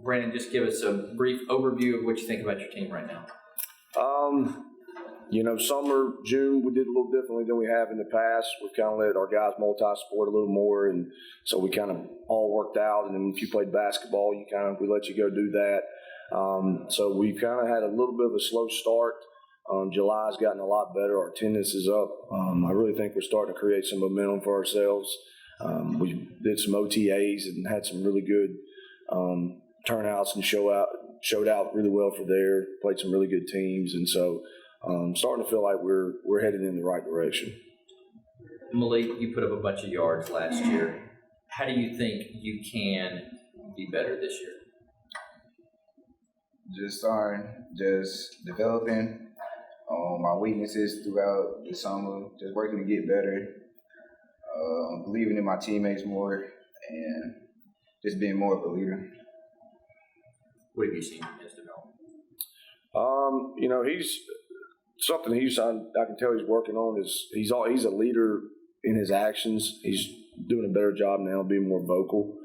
Brandon, just give us a brief overview of what you think about your team right now. Summer, June, we did a little differently than we have in the past. We've kind of let our guys multi-sport a little more, and so we kind of all worked out. And then if you played basketball, we let you go do that. So we kind of had a little bit of a slow start. July's gotten a lot better. Our attendance is up. I really think we're starting to create some momentum for ourselves. We did some OTAs and had some really good turnouts and showed out really well for there. Played some really good teams, and so starting to feel like we're headed in the right direction. Malik, you put up a bunch of yards last year. How do you think you can be better this year? Just developing my weaknesses throughout the summer, just working to get better, believing in my teammates more, and just being more of a leader. What have you seen in his development? I can tell he's working on is he's a leader in his actions. He's doing a better job now, being more vocal.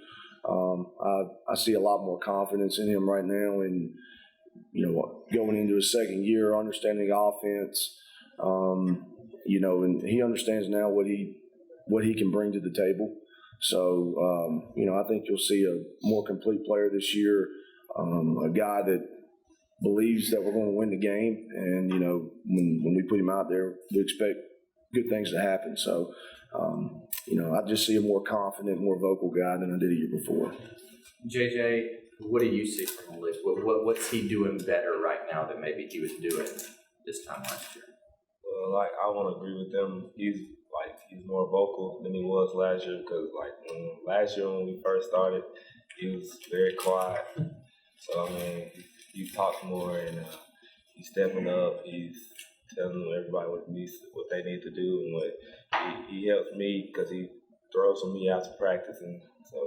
I see a lot more confidence in him right now, and going into his second year, understanding the offense, and he understands now what he can bring to the table. So I think you'll see a more complete player this year, a guy that believes that we're going to win the game, and when we put him out there, we expect good things to happen. So I just see a more confident, more vocal guy than I did a year before. JJ, what do you see from Malik? What's he doing better right now than maybe he was doing this time last year? Well, I want to agree with them. He's more vocal than he was last year because last year when we first started, he was very quiet. So he talks more and he's stepping up. He's telling everybody what they need to do, and what he helps me because he throws me out to practice, and so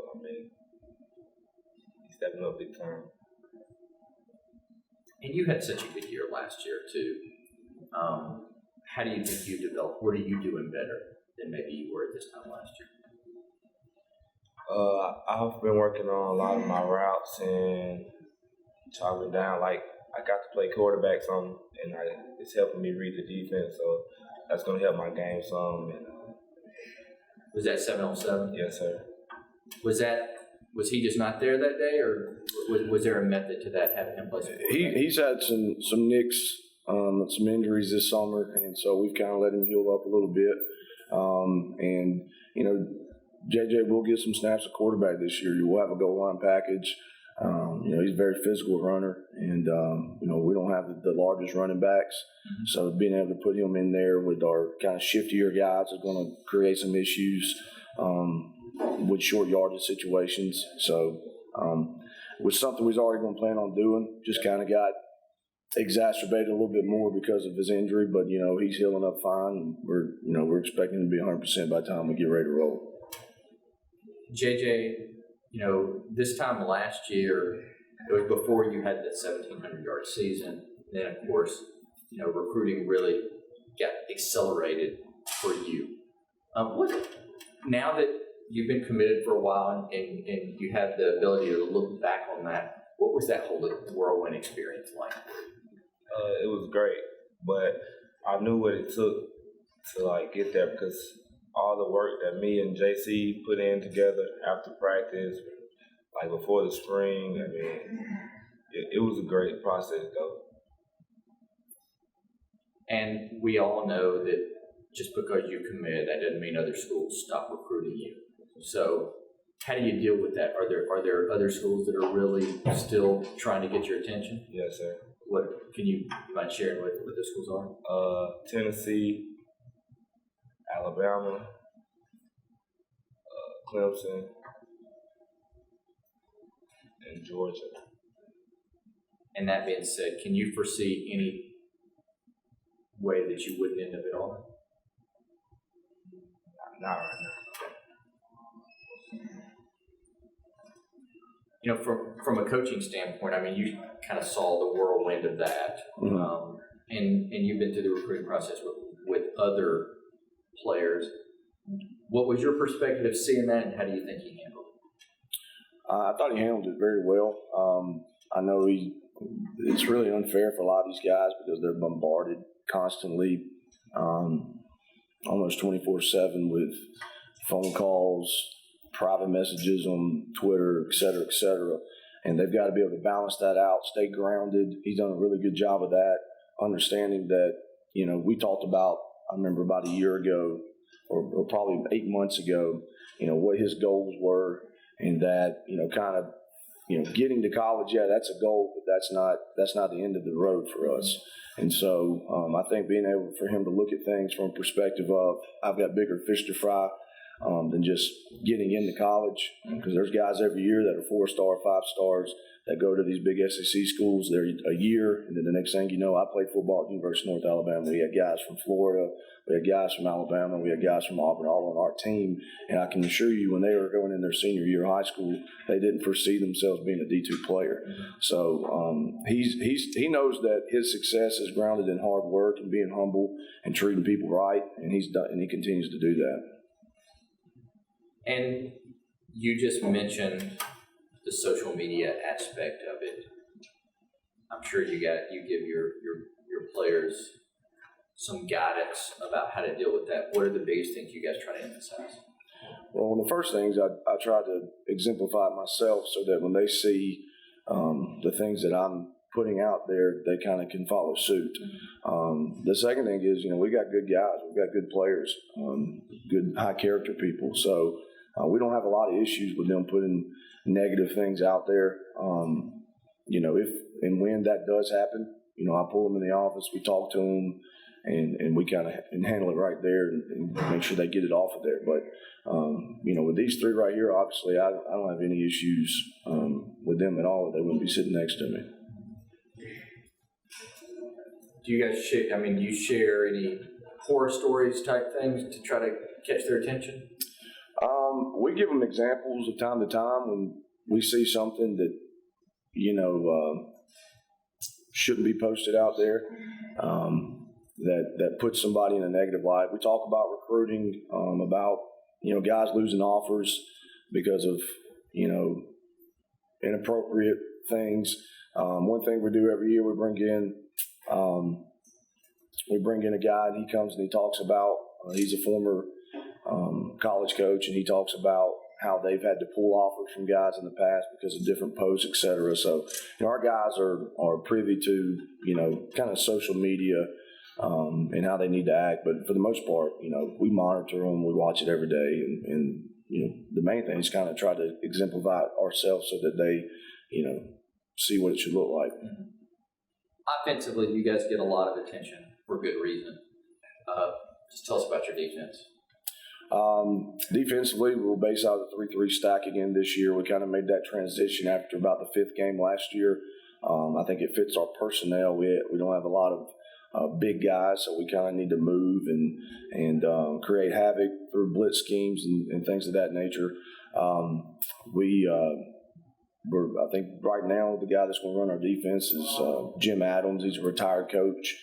he's stepping up big time. And you had such a good year last year too. How do you think you developed? What are you doing better than maybe you were at this time last year? I've been working on a lot of my routes and chopping down. Like, I got to play quarterback some, and it's helping me read the defense, so that's going to help my game some. And, was that 7-on-7? Yes, sir. Was he just not there that day, or was there a method to that, having him play some quarterback? He's had some nicks, some injuries this summer, and so we've kind of let him heal up a little bit. JJ will get some snaps at quarterback this year. We'll have a goal line package. He's a very physical runner, and we don't have the largest running backs, so being able to put him in there with our kind of shiftier guys is going to create some issues with short yardage situations. So it was something we was already going to plan on doing, just kind of got exacerbated a little bit more because of his injury, but he's healing up fine. And we're expecting him to be 100% by the time we get ready to roll. JJ, this time last year, it was before you had that 1,700-yard season. Then, of course, recruiting really got accelerated for you. Now that you've been committed for a while and you have the ability to look back on that, what was that whole whirlwind experience like? It was great, but I knew what it took to get there because all the work that me and JC put in together after practice, before the spring, it was a great process though. And we all know that just because you commit, that doesn't mean other schools stop recruiting you. So how do you deal with that? Are there other schools that are really still trying to get your attention? Yes, sir. What can you mind sharing what those schools are? Tennessee, Alabama, Clemson, and Georgia. And that being said, can you foresee any way that you wouldn't end up at all? Not right now. From a coaching standpoint, you kind of saw the whirlwind of that, and you've been through the recruiting process with other players. What was your perspective of seeing that, and how do you think you handled I thought he handled it very well. I know it's really unfair for a lot of these guys because they're bombarded constantly, almost 24/7 with phone calls, private messages on Twitter, et cetera, and they've got to be able to balance that out, stay grounded. He's done a really good job of that, understanding that, we talked about, I remember about a year ago or probably 8 months ago, what his goals were, and that, getting to college, yeah, that's a goal, but that's not the end of the road for us. And so I think being able for him to look at things from a perspective of, I've got bigger fish to fry than just getting into college, because there's guys every year that are 4-star, 5 stars that go to these big SEC schools. They're a year, and then the next thing you know, I played football at the University of North Alabama. We had guys from Florida, we had guys from Alabama, we had guys from Auburn all on our team. And I can assure you, when they were going in their senior year of high school, they didn't foresee themselves being a D2 player. So he knows that his success is grounded in hard work and being humble and treating people right, and he continues to do that. And you just mentioned the social media aspect of it. I'm sure you give your players some guidance about how to deal with that. What are the biggest things you guys try to emphasize? Well, the first things I try to exemplify myself so that when they see the things that I'm putting out there, they kind of can follow suit. The second thing is, we got good guys, we've got good players, good high character people. So we don't have a lot of issues with them putting negative things out there. If and when that does happen, I pull them in the office, we talk to them, and we kind of handle it right there and make sure they get it off of there. But, with these three right here, obviously, I don't have any issues with them at all. They wouldn't be sitting next to me. Do you guys share any horror stories type things to try to catch their attention? We give them examples of time to time when we see something that, shouldn't be posted out there, that puts somebody in a negative light. We talk about recruiting, about, guys losing offers because of, inappropriate things. One thing we do every year, we bring in a guy, and he comes and he talks about, he's a former college coach, and he talks about how they've had to pull offers from guys in the past because of different posts, et cetera. So, our guys are privy to, kind of social media and how they need to act. But for the most part, we monitor them, we watch it every day. And the main thing is kind of try to exemplify ourselves so that they, see what it should look like. Offensively, you guys get a lot of attention for good reason. Just tell us about your defense. Defensively, we'll base out of the 3-3 stack again this year. We kind of made that transition after about the 5th game last year. I think it fits our personnel. We don't have a lot of big guys, so we kind of need to move and create havoc through blitz schemes and things of that nature. I think right now the guy that's going to run our defense is Jim Adams. He's a retired coach.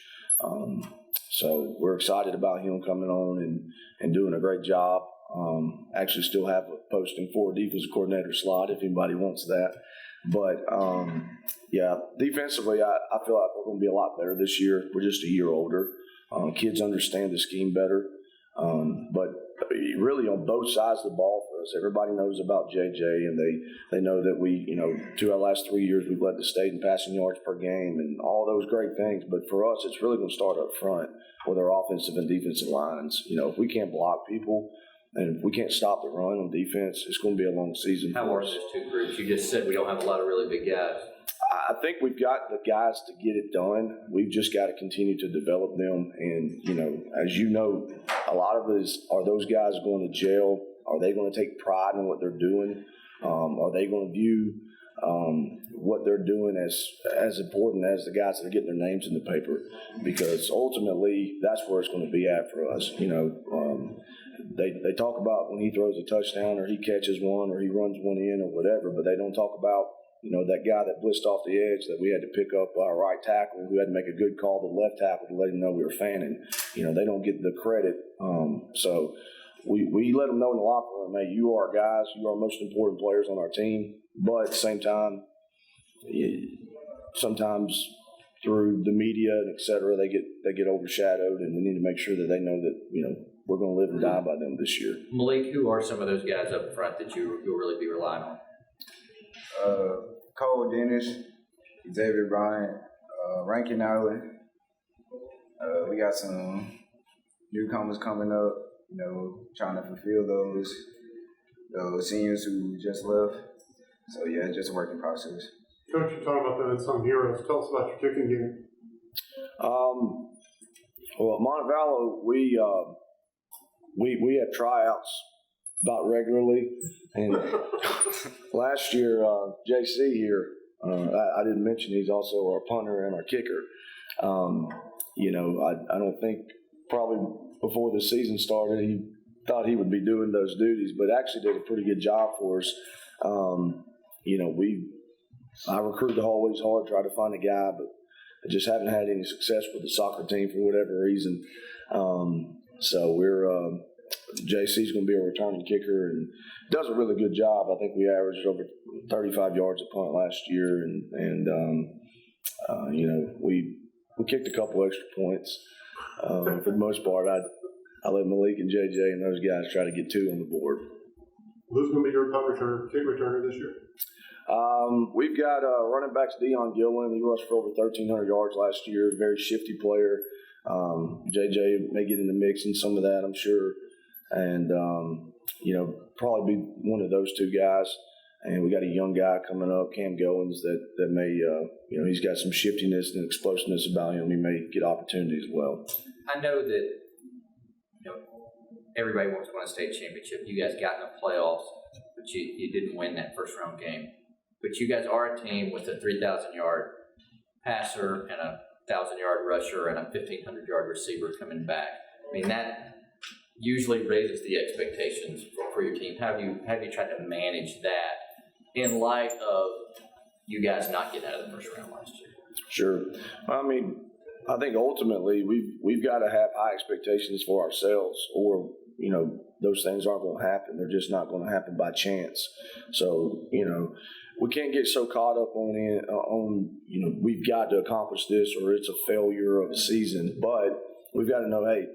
So we're excited about him coming on and doing a great job. Actually still have a posting for a defensive coordinator slot if anybody wants that. But, defensively, I feel like we're going to be a lot better this year. We're just a year older. Kids understand the scheme better. But really on both sides of the ball for us, everybody knows about JJ, and they know that we, 2 out of the last 3 years, we've led the state in passing yards per game and all those great things. But for us, it's really going to start up front with our offensive and defensive lines. If we can't block people and if we can't stop the run on defense, it's going to be a long season. How are those two groups? You just said we don't have a lot of really big guys. I think we've got the guys to get it done. We've just got to continue to develop them. And, as you know, a lot of it is, are those guys going to jail? Are they going to take pride in what they're doing? Are they going to view what they're doing as important as the guys that are getting their names in the paper? Because ultimately, that's where it's going to be at for us. They talk about when he throws a touchdown or he catches one or he runs one in or whatever, but they don't talk about that guy that blitzed off the edge that we had to pick up our right tackle, who had to make a good call to the left tackle to let him know we were fanning. They don't get the credit. So we let them know in the locker room, hey, you are our guys. You are our most important players on our team. but at the same time, sometimes through the media and et cetera, they get overshadowed, and we need to make sure that they know that we're going to live and die by them this year. Malik, who are some of those guys up front that you'll really be relying on? Cole Dennis, Xavier Bryant, Rankin Allen. We got some newcomers coming up, trying to fulfill those seniors who just left. So, yeah, it's just a working process. Coach, you talk about the unsung heroes. Tell us about your kicking game. Well, at Montevallo, we have tryouts about regularly, and last year, JC here, I didn't mention he's also our punter and our kicker. I don't think probably before the season started he thought he would be doing those duties, but actually did a pretty good job for us. I recruited always hard, tried to find a guy, but I just haven't had any success with the soccer team for whatever reason. So JC's going to be a returning kicker and does a really good job. I think we averaged over 35 yards a punt last year, and we kicked a couple extra points. For the most part, I let Malik and JJ and those guys try to get 2 on the board. Who's going to be your kick returner this year? We've got running backs Deion Gillen. He rushed for over 1,300 yards last year. Very shifty player. JJ may get in the mix in some of that, I'm sure. And, probably be one of those 2 guys. And we got a young guy coming up, Cam Goins, that may, he's got some shiftiness and explosiveness about him. He may get opportunity as well. I know that, everybody wants to win a state championship. You guys got in the playoffs, but you didn't win that first round game. But you guys are a team with a 3,000-yard passer and a 1,000-yard rusher and a 1,500-yard receiver coming back. I mean, that usually raises the expectations for your team. How have you tried to manage that in light of you guys not getting out of the first round last year? Sure. I mean, I think ultimately we've got to have high expectations for ourselves, or those things aren't going to happen. They're just not going to happen by chance. So we can't get so caught up on we've got to accomplish this or it's a failure of a season. But we've got to know, hey,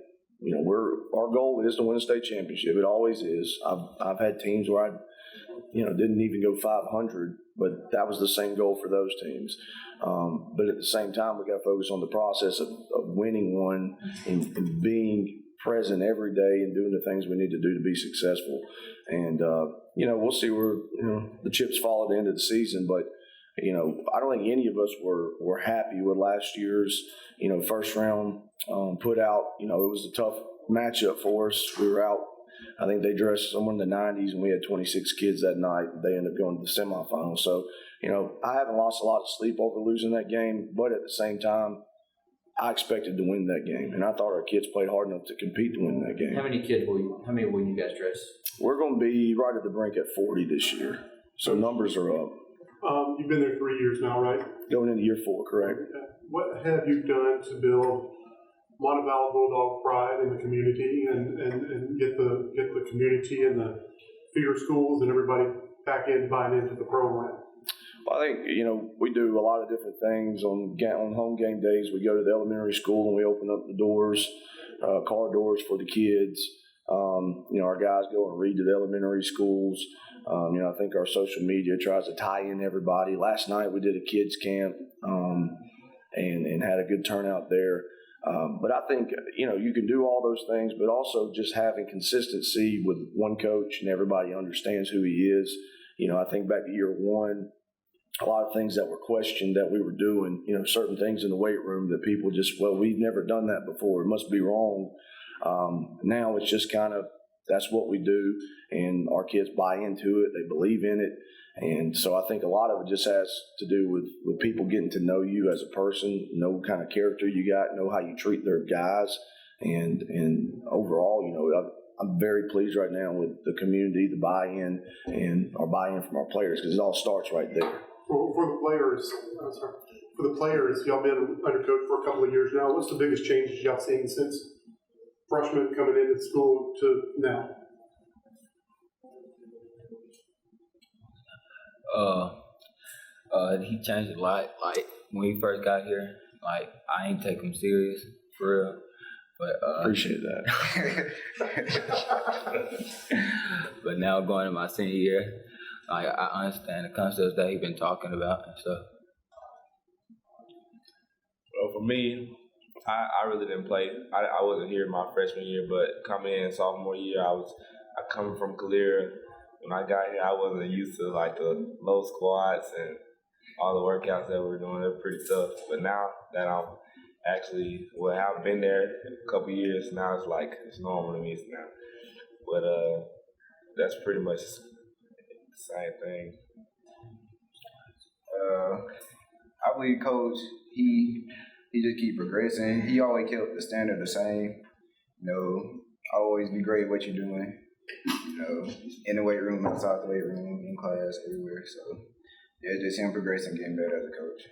our goal is to win a state championship. It always is. I've had teams where I didn't even go 500, but that was the same goal for those teams. But at the same time, we got to focus on the process of winning one and being present every day and doing the things we need to do to be successful. And, we'll see where the chips fall at the end of the season. But, I don't think any of us were happy with last year's, first round put out. It was a tough matchup for us. We were out. I think they dressed somewhere in the 90s, and we had 26 kids that night. They ended up going to the semifinals. So, I haven't lost a lot of sleep over losing that game, but at the same time, I expected to win that game, and I thought our kids played hard enough to compete to win that game. How many will you guys dress? We're going to be right at the brink at 40 this year, so numbers are up. You've been there 3 years now, right? Going into year 4, correct. What have you done to build Montevallo Bulldog pride in the community and get the community and the feeder schools and everybody back in buying into the program? Well, I think, we do a lot of different things on home game days. We go to the elementary school and we open up the doors, car doors for the kids. Our guys go and read to the elementary schools. I think our social media tries to tie in everybody. Last night we did a kids camp and had a good turnout there. But I think, you can do all those things, but also just having consistency with one coach and everybody understands who he is. I think back to year 1, a lot of things that were questioned that we were doing, certain things in the weight room that people we've never done that before. It must be wrong. Now it's just kind of, that's what we do, and our kids buy into it. They believe in it. And so I think a lot of it just has to do with people getting to know you as a person, know what kind of character you got, know how you treat their guys. And overall, I'm very pleased right now with the community, the buy-in, and our buy-in from our players, because it all starts right there. For the players, y'all been under coach for a couple of years now. What's the biggest changes y'all seen since freshmen coming into school to now? He changed a lot. Like when he first got here, like I ain't take him serious for real. But Appreciate that. but now going to my senior year, like I understand the concepts that he been talking about and stuff. Well, for me, I really didn't play. I wasn't here my freshman year, but coming in sophomore year, I coming from Calera. When I got here, I wasn't used to like the low squats and all the workouts that we're doing. They're pretty tough. But now that I'm actually, well, I've been there a couple years now. It's like it's normal to me now. But that's pretty much the same thing. I believe Coach, he just keep progressing. He always kept the standard the same. You know, always be great at what you're doing. You know, in the weight room, outside the weight room, in class, everywhere. So, yeah, just him progressing, getting better as a coach.